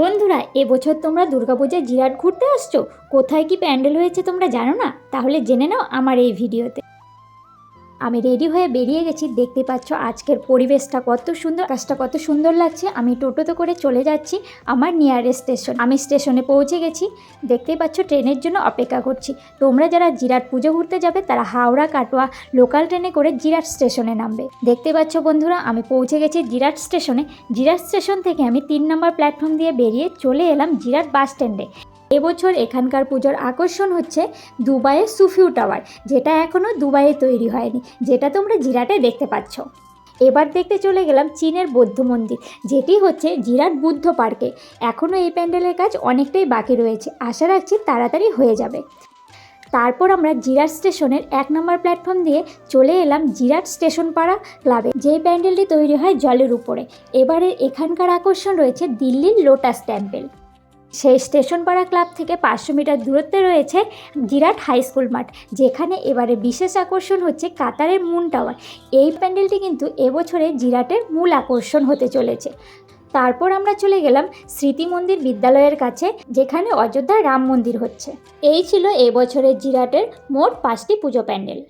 বন্ধুরা, এবছর তোমরা দুর্গাপূজায় জিরাট ঘুরতে আসছো? কোথায় কি প্যান্ডেল হয়েছে তোমরা জানো না? তাহলে জেনে নাও আমার এই ভিডিওতে। আমি রেডি হয়ে বেরিয়ে গেছি। দেখতে পাচ্ছ আজকের পরিবেশটা কত সুন্দর, আকাশটা কত সুন্দর লাগছে। আমি টোটোতে করে চলে যাচ্ছি আমার নিয়ারেস্ট স্টেশন। আমি স্টেশনে পৌঁছে গেছি। দেখতেই পাচ্ছ ট্রেনের জন্য অপেক্ষা করছি। তোমরা যারা জিরাট পুজো ঘুরতে যাবে তারা হাওড়া কাটোয়া লোকাল ট্রেনে করে জিরাট স্টেশনে নামবে। দেখতে পাচ্ছ বন্ধুরা, আমি পৌঁছে গেছি জিরাট স্টেশনে। জিরাট স্টেশন থেকে আমি 3 নম্বর প্ল্যাটফর্ম দিয়ে বেরিয়ে চলে এলাম জিরাট বাস স্ট্যান্ডে। এবছর এখানকার পুজোর আকর্ষণ হচ্ছে দুবাইয়ের সুফিউ টাওয়ার, যেটা এখনও দুবাইয়ে তৈরি হয়নি, যেটা তোমরা জিরাটে দেখতে পাচ্ছ। এবার দেখতে চলে গেলাম চীনের বৌদ্ধ মন্দির, যেটি হচ্ছে জিরাট বুদ্ধ পার্কে। এখনও এই প্যান্ডেলের কাজ অনেকটাই বাকি রয়েছে, আশা রাখছি তাড়াতাড়ি হয়ে যাবে। তারপর আমরা জিরাট স্টেশনের 1 নম্বর প্ল্যাটফর্ম দিয়ে চলে এলাম জিরাট স্টেশন পাড়া ক্লাবে, যেই প্যান্ডেলটি তৈরি হয় জলের উপরে। এবারে এখানকার আকর্ষণ রয়েছে দিল্লির লোটাস টেম্পল। সেই স্টেশন পাড়া ক্লাব থেকে 500 মিটার দূরত্বে রয়েছে জিরাট হাই স্কুল মাঠ, যেখানে এবারে বিশেষ আকর্ষণ হচ্ছে কাতারের মুন টাওয়ার। এই প্যান্ডেলটি কিন্তু এবছরে জিরাটের মূল আকর্ষণ হতে চলেছে। তারপর আমরা চলে গেলাম স্মৃতি মন্দির বিদ্যালয়ের কাছে, যেখানে অযোধ্যার রাম মন্দির হচ্ছে। এই ছিল এবছরের জিরাটের মোট 5টি পুজো প্যান্ডেল।